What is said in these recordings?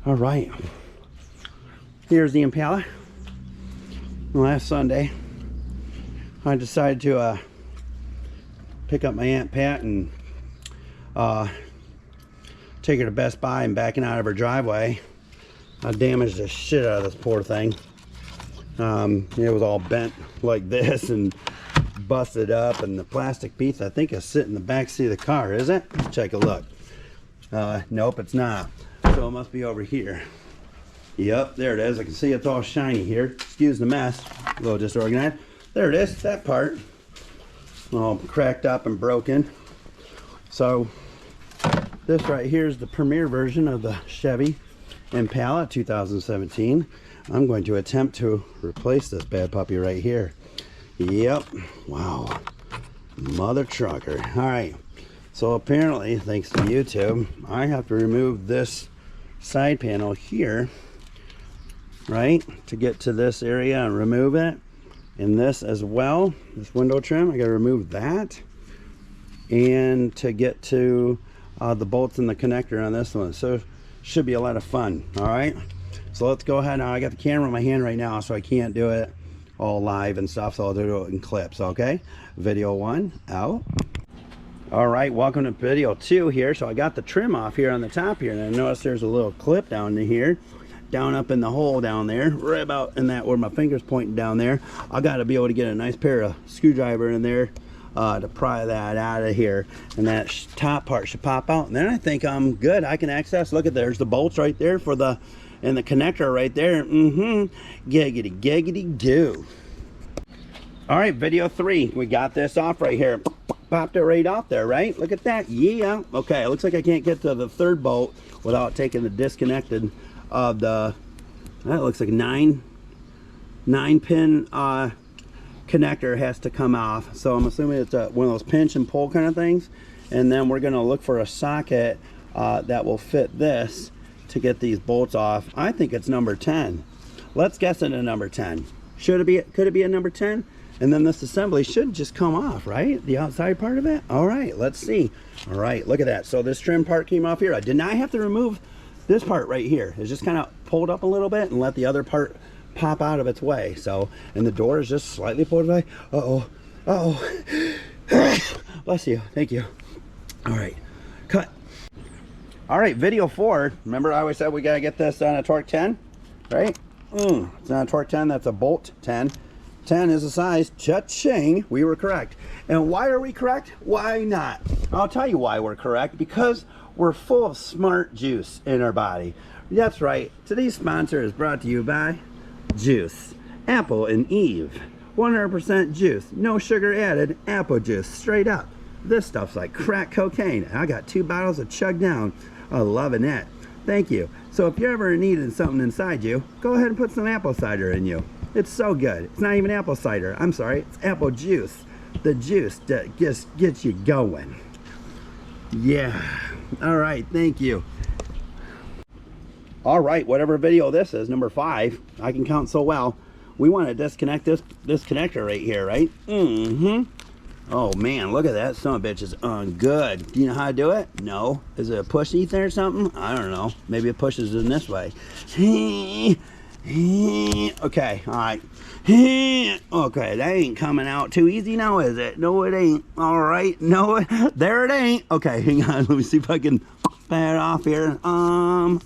All right, here's the Impala. Last Sunday, I decided to pick up my Aunt Pat and take her to Best Buy, and backing out of her driveway, I damaged the shit out of this poor thing. It was all bent like this and busted up, and the plastic piece I think is sitting in the back seat of the car. Is it? Let's take a look. Nope, it's not. So it must be over here. Yep, there it is. I can see it's all shiny here. Excuse the mess, a little disorganized. There it is, that part. All cracked up and broken. So this right here is the premier version of the Chevy Impala 2017. I'm going to attempt to replace this bad puppy right here. Yep. Wow. Mother trucker. All right. So apparently, thanks to YouTube, I have to remove this side panel here, right, to get to this area and remove it. And this as well, this window trim, I got to remove that. And to get to the bolts and the connector on this one. So should be a lot of fun. All right. So let's go ahead now. I got the camera in my hand right now, so I can't do it all live and stuff, so I'll do it in clips. Okay, video 1 out. All right, welcome to video 2 here. So I got the trim off here on the top here, and I noticed there's a little clip down in here, down up in the hole down there, right about in that where my finger's pointing down there. I got to be able to get a nice pair of screwdriver in there to pry that out of here, and that top part should pop out, and then I think I'm good. I can access. Look at, there's the bolts right there for the, and the connector right there. Giggity giggity goo. All right, video 3, we got this off right here. Popped it right off there, right? Look at that. Yeah. Okay, it looks like I can't get to the third bolt without taking the disconnected of the, that looks like 9 pin connector has to come off. So I'm assuming it's one of those pinch and pull kind of things. And then we're gonna look for a socket that will fit this to get these bolts off. I think it's number 10. Let's guess it a number 10. Should it be, could it be a number 10? And then this assembly should just come off, right? The outside part of it. All right, let's see. All right, look at that. So this trim part came off here. I did not have to remove this part right here. It's just kind of pulled up a little bit and let the other part pop out of its way. So, and the door is just slightly pulled away. Uh-oh, uh-oh. Bless you, thank you. All right, cut. All right, video 4. Remember I always said we gotta get this on a torque 10, right? It's not a torque 10, that's a bolt 10. 10 is the size. Cha-ching, we were correct. And why are we correct? Why not? I'll tell you why we're correct. Because we're full of smart juice in our body. That's right. Today's sponsor is brought to you by Juice. Apple and Eve. 100% juice. No sugar added. Apple juice. Straight up. This stuff's like crack cocaine. I got 2 bottles of chug down. I'm loving it. Thank you. So if you're ever needing something inside you, go ahead and put some apple cider in you. It's so good. It's not even apple cider. I'm sorry. It's apple juice. The juice that just gets you going. Yeah. All right. Thank you. All right. Whatever video this is, number 5. I can count so well. We want to disconnect this connector right here, right? Oh, man. Look at that. Son of a bitch is good. Do you know how to do it? No. Is it a push ether or something? I don't know. Maybe it pushes in this way. Okay, all right. Okay, that ain't coming out too easy now, is it? No, it ain't. All right, no, there it ain't. Okay, hang on. Let me see if I can pat it off here.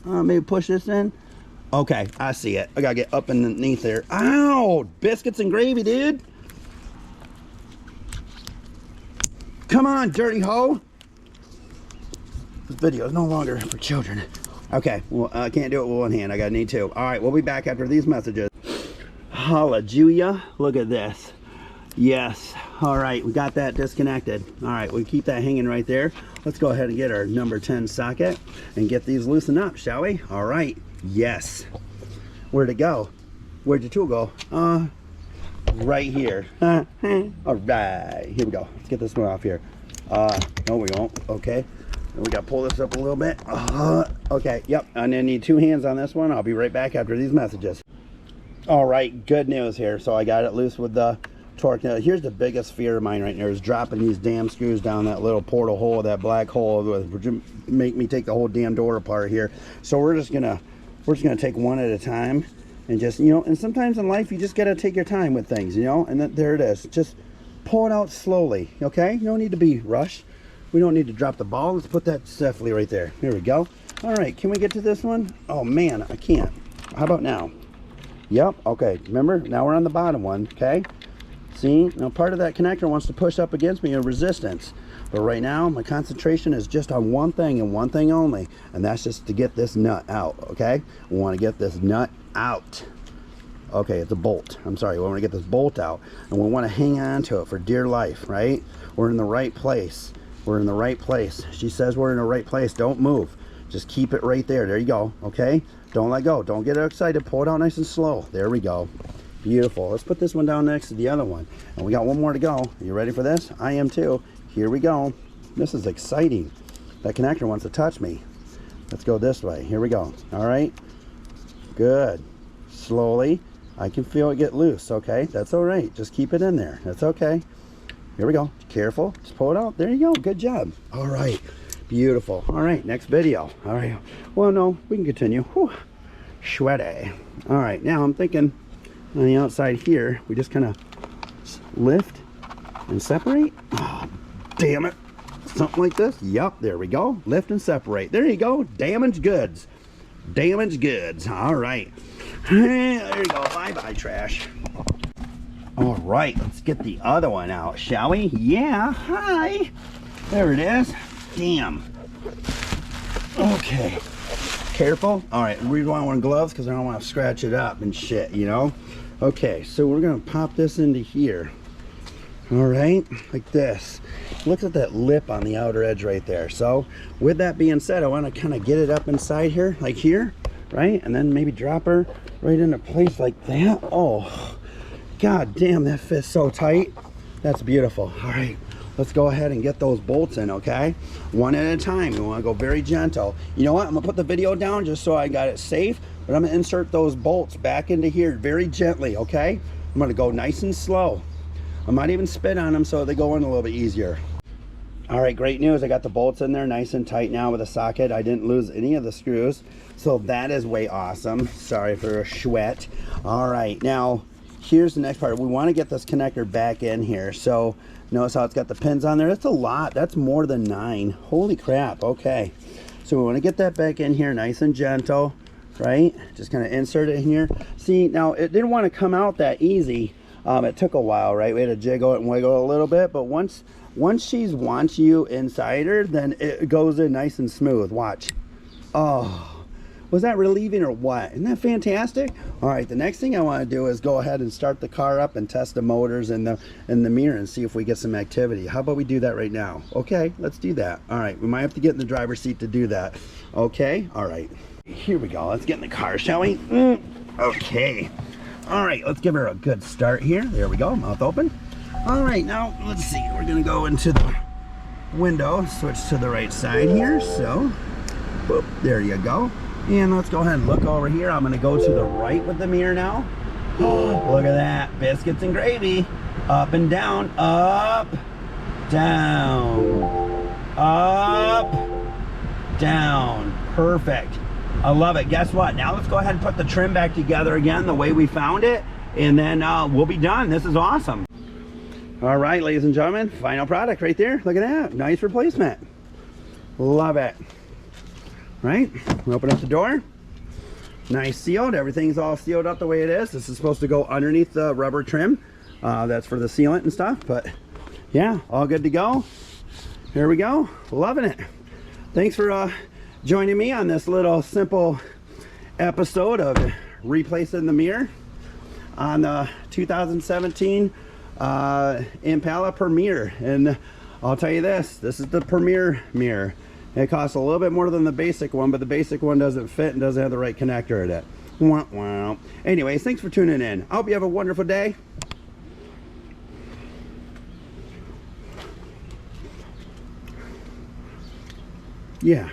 Maybe push this in. Okay, I see it. I gotta get up underneath there. Ow! Biscuits and gravy, dude. Come on, dirty hoe. This video is no longer for children. Okay, well, I can't do it with one hand. I gotta need 2. All right, we'll be back after these messages. Hallelujah. Look at this. Yes. All right, we got that disconnected. All right, we keep that hanging right there. Let's go ahead and get our number 10 socket and get these loosened up, shall we? All right. Yes. Where'd it go? Where'd your tool go? Right here. All right. Here we go. Let's get this one off here. No, we won't. Okay. And we got to pull this up a little bit. Okay, yep. I'm going to need 2 hands on this one. I'll be right back after these messages. All right, good news here. So I got it loose with the torque. Now, here's the biggest fear of mine right now is dropping these damn screws down that little portal hole, that black hole, which make me take the whole damn door apart here. So we're just going to we're just going to take one at a time and just, you know, and sometimes in life you just got to take your time with things, you know, and there it is. Just pull it out slowly, okay? You don't need to be rushed. We don't need to drop the ball. Let's put that safely right there. There we go. All right, can we get to this one? Oh man, I can't. How about now? Yep, okay, remember, now we're on the bottom one, okay? See, now part of that connector wants to push up against me in resistance. But right now, my concentration is just on one thing and one thing only, and that's just to get this nut out, okay? We want to get this nut out. Okay, it's a bolt. I'm sorry, we want to get this bolt out, and we want to hang on to it for dear life, right? We're in the right place. We're in the right place. She says we're in the right place. Don't move. Just keep it right there. There you go, okay? Don't let go. Don't get excited. Pull it out nice and slow. There we go. Beautiful. Let's put this one down next to the other one. And we got one more to go. Are you ready for this? I am too. Here we go. This is exciting. That connector wants to touch me. Let's go this way. Here we go. All right. Good. Slowly. I can feel it get loose. Okay. That's all right. Just keep it in there. That's okay. Here we go. Careful. Just pull it out. There you go. Good job. All right. Beautiful. All right. Next video. All right. Well, no, we can continue. Whew. Sweaty. All right. Now I'm thinking on the outside here, we just kind of lift and separate. Oh, damn it. Something like this. Yup. There we go. Lift and separate. There you go. Damaged goods. Damaged goods. All right. There you go. Bye-bye, trash. All right. Let's get the other one out, shall we? Yeah. Hi. There it is. Damn. Okay. Careful. All right. We don't want gloves because I don't want to scratch it up and shit, you know? Okay. So we're going to pop this into here. All right. Like this. Look at that lip on the outer edge right there. So with that being said, I want to kind of get it up inside here, like here, right? And then maybe drop her right into place like that. Oh, God damn, that fits so tight. That's beautiful. All right. Let's go ahead and get those bolts in, okay? One at a time. You want to go very gentle. You know what? I'm going to put the video down just so I got it safe, but I'm going to insert those bolts back into here very gently, okay? I'm going to go nice and slow. I might even spit on them so they go in a little bit easier. All right, great news. I got the bolts in there nice and tight now with a socket. I didn't lose any of the screws, so that is way awesome. Sorry for a sweat. All right, now here's the next part. We want to get this connector back in here. So notice how it's got the pins on there. That's a lot. That's more than 9. Holy crap. Okay. So we want to get that back in here nice and gentle, right? Just kind of insert it in here. See, now it didn't want to come out that easy. It took a while, right? We had to jiggle it and wiggle it a little bit, but once she wants you inside her, then it goes in nice and smooth. Watch. Oh, was that relieving or what? Isn't that fantastic? All right, the next thing I want to do is go ahead and start the car up and test the motors and the mirror and see if we get some activity. How about we do that right now? Okay, let's do that. All right, we might have to get in the driver's seat to do that. Okay, all right. Here we go. Let's get in the car, shall we? Okay. All right, let's give her a good start here. There we go, mouth open. All right, now let's see. We're gonna go into the window, switch to the right side here. So, boop, there you go. And let's go ahead and look over here. I'm gonna go to the right with the mirror now. Oh, look at that, biscuits and gravy. Up and down, up, down, up, down. Perfect. I love it. Guess what? Now let's go ahead and put the trim back together again the way we found it, and then we'll be done. This is awesome. All right, ladies and gentlemen, final product right there. Look at that. Nice replacement. Love it. Right? We open up the door. Nice sealed. Everything's all sealed up the way it is. This is supposed to go underneath the rubber trim. That's for the sealant and stuff. But yeah, all good to go. Here we go. Loving it. Thanks for joining me on this little simple episode of replacing the mirror on the 2017 Impala Premier. And I'll tell you this is the Premier mirror. It costs a little bit more than the basic one, but the basic one doesn't fit and doesn't have the right connector in it. Wah, wah. Anyways, thanks for tuning in. I hope you have a wonderful day. Yeah.